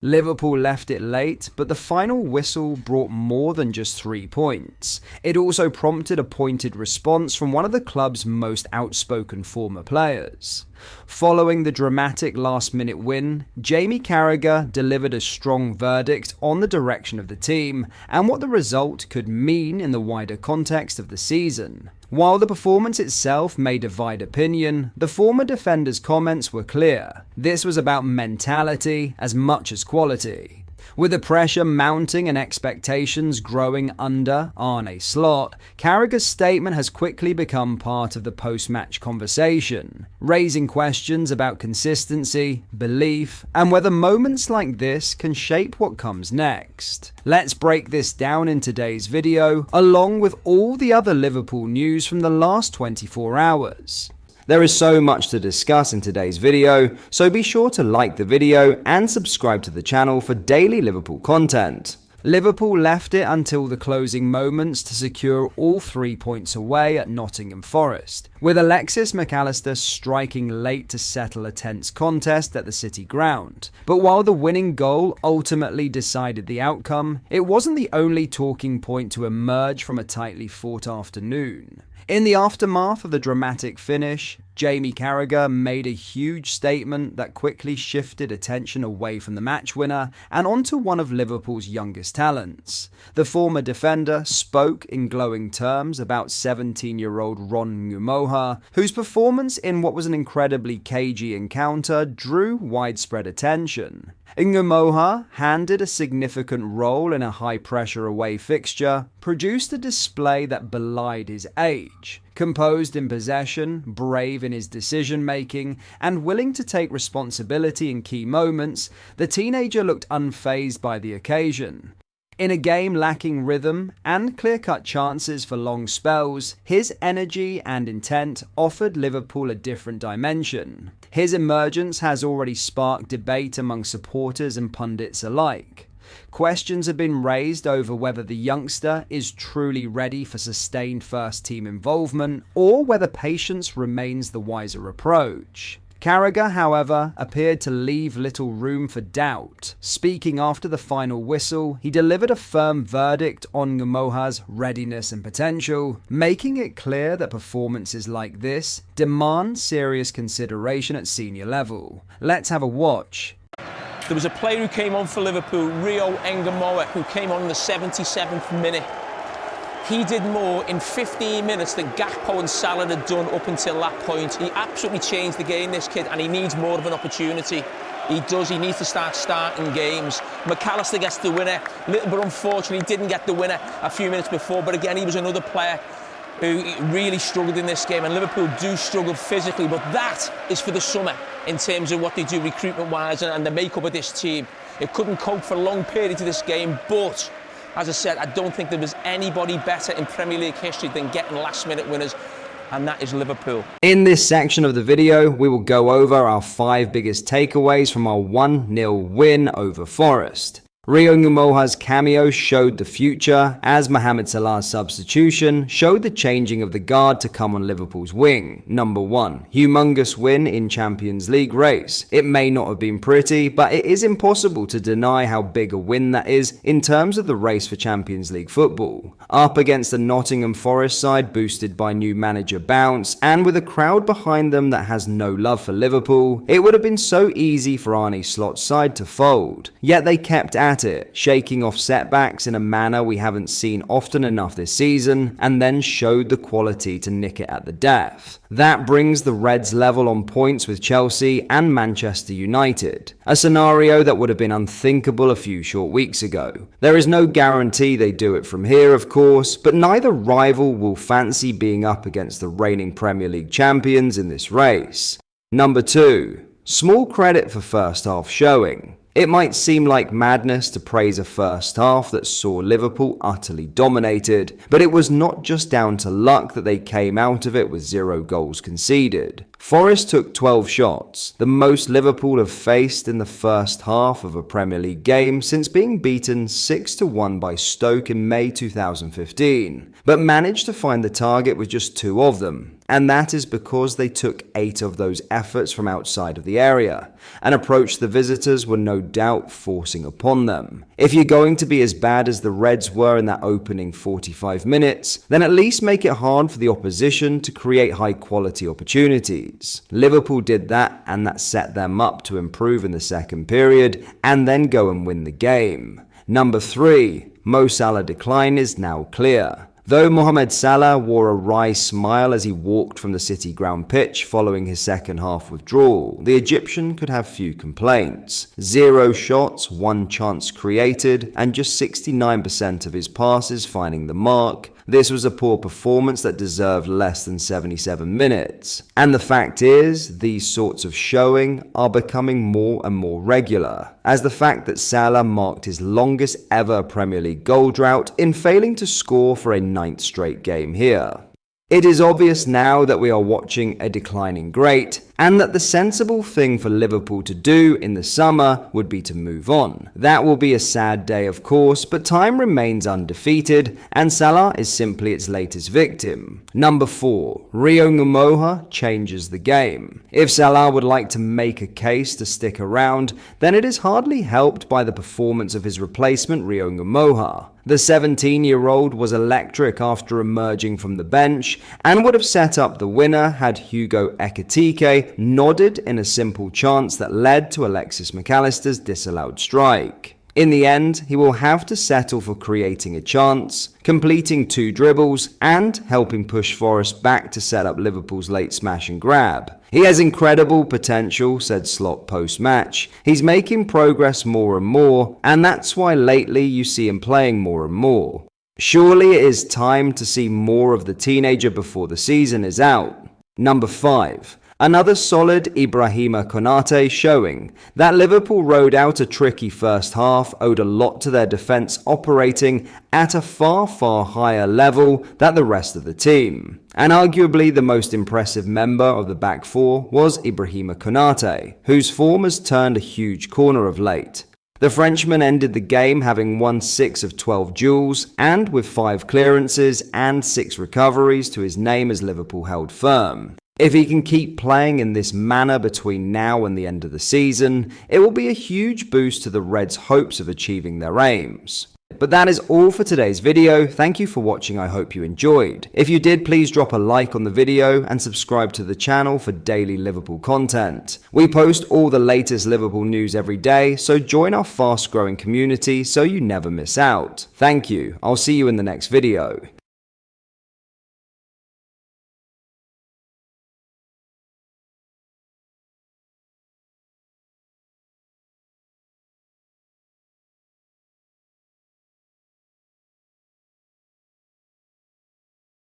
Liverpool left it late, but the final whistle brought more than just 3 points. It also prompted a pointed response from one of the club's most outspoken former players. Following the dramatic last-minute win, Jamie Carragher delivered a strong verdict on the direction of the team and what the result could mean in the wider context of the season. While the performance itself may divide opinion, the former defender's comments were clear. This was about mentality as much as quality. With the pressure mounting and expectations growing under Arne Slot, Carragher's statement has quickly become part of the post-match conversation, raising questions about consistency, belief, and whether moments like this can shape what comes next. Let's break this down in today's video, along with all the other Liverpool news from the last 24 hours. There is so much to discuss in today's video, so be sure to like the video and subscribe to the channel for daily Liverpool content. Liverpool left it until the closing moments to secure all 3 points away at Nottingham Forest, with Alexis Mac Allister striking late to settle a tense contest at the City ground. But while the winning goal ultimately decided the outcome, it wasn't the only talking point to emerge from a tightly fought afternoon. In the aftermath of the dramatic finish, Jamie Carragher made a huge statement that quickly shifted attention away from the match winner and onto one of Liverpool's youngest talents. The former defender spoke in glowing terms about 17-year-old Ngumoha, whose performance in what was an incredibly cagey encounter drew widespread attention. Ngumoha handed a significant role in a high-pressure away fixture, produced a display that belied his age. Composed in possession, brave in his decision-making, and willing to take responsibility in key moments, the teenager looked unfazed by the occasion. In a game lacking rhythm and clear-cut chances for long spells, his energy and intent offered Liverpool a different dimension. His emergence has already sparked debate among supporters and pundits alike. Questions have been raised over whether the youngster is truly ready for sustained first-team involvement or whether patience remains the wiser approach. Carragher, however, appeared to leave little room for doubt. Speaking after the final whistle, he delivered a firm verdict on Ngumoha's readiness and potential, making it clear that performances like this demand serious consideration at senior level. Let's have a watch. There was a player who came on for Liverpool, Ngumoha, who came on in the 77th minute. He did more in 15 minutes than Gakpo and Salah had done up until that point. He absolutely changed the game, this kid, and he needs more of an opportunity. He does. He needs to start starting games. Mac Allister gets the winner. Little bit unfortunately, didn't get the winner a few minutes before, but again, he was another player who really struggled in this game, and Liverpool do struggle physically, but that is for the summer in terms of what they do recruitment-wise and the makeup of this team. It couldn't cope for a long period of this game, but as I said, I don't think there was anybody better in Premier League history than getting last-minute winners, and that is Liverpool. In this section of the video, we will go over our 5 biggest takeaways from our 1-0 win over Forest. Ngumoha's cameo showed the future, as Mohamed Salah's substitution showed the changing of the guard to come on Liverpool's wing. Number 1. Humongous win in Champions League race. It may not have been pretty, but it is impossible to deny how big a win that is in terms of the race for Champions League football. Up against the Nottingham Forest side boosted by new manager Bounce, and with a crowd behind them that has no love for Liverpool, it would have been so easy for Arne Slot's side to fold. Yet they kept at it, shaking off setbacks in a manner we haven't seen often enough this season, and then showed the quality to nick it at the death. That brings the Reds level on points with Chelsea and Manchester United, a scenario that would have been unthinkable a few short weeks ago. There is no guarantee they do it from here, of course, but neither rival will fancy being up against the reigning Premier League champions in this race. Number 2. Small credit for first half showing. It might seem like madness to praise a first half that saw Liverpool utterly dominated, but it was not just down to luck that they came out of it with 0 goals conceded. Forest took 12 shots, the most Liverpool have faced in the first half of a Premier League game since being beaten 6-1 by Stoke in May 2015, but managed to find the target with just 2 of them. and that is because they took 8 of those efforts from outside of the area, an approach the visitors were no doubt forcing upon them. If you're going to be as bad as the Reds were in that opening 45 minutes, then at least make it hard for the opposition to create high-quality opportunities. Liverpool did that, and that set them up to improve in the second period, and then go and win the game. Number 3. Mo Salah's decline is now clear. Though Mohamed Salah wore a wry smile as he walked from the City ground pitch following his second half withdrawal, the Egyptian could have few complaints. 0 shots, 1 chance created, and just 69% of his passes finding the mark. This was a poor performance that deserved less than 77 minutes. And the fact is, these sorts of showing are becoming more and more regular, as the fact that Salah marked his longest ever Premier League goal drought in failing to score for a 9th straight game here. It is obvious now that we are watching a declining great, and that the sensible thing for Liverpool to do in the summer would be to move on. That will be a sad day, of course, but time remains undefeated, and Salah is simply its latest victim. Number 4. Ngumoha changes the game. If Salah would like to make a case to stick around, then it is hardly helped by the performance of his replacement Ngumoha. The 17-year-old was electric after emerging from the bench, and would have set up the winner had Hugo Ekitike nodded in a simple chance that led to Alexis McAllister's disallowed strike. In the end, he will have to settle for creating a chance, completing 2 dribbles, and helping push Forest back to set up Liverpool's late smash and grab. He has incredible potential, said Slot post-match. He's making progress more and more, and that's why lately you see him playing more and more. Surely it is time to see more of the teenager before the season is out. Number 5. Another solid Ibrahima Konate showing that Liverpool rode out a tricky first half owed a lot to their defence operating at a far higher level than the rest of the team. And arguably the most impressive member of the back 4 was Ibrahima Konate, whose form has turned a huge corner of late. The Frenchman ended the game having won 6 of 12 duels, and with 5 clearances and 6 recoveries to his name as Liverpool held firm. If he can keep playing in this manner between now and the end of the season, it will be a huge boost to the Reds' hopes of achieving their aims. But that is all for today's video. Thank you for watching. I hope you enjoyed. If you did, please drop a like on the video and subscribe to the channel for daily Liverpool content. We post all the latest Liverpool news every day, so join our fast growing community so you never miss out. Thank you. I'll see you in the next video.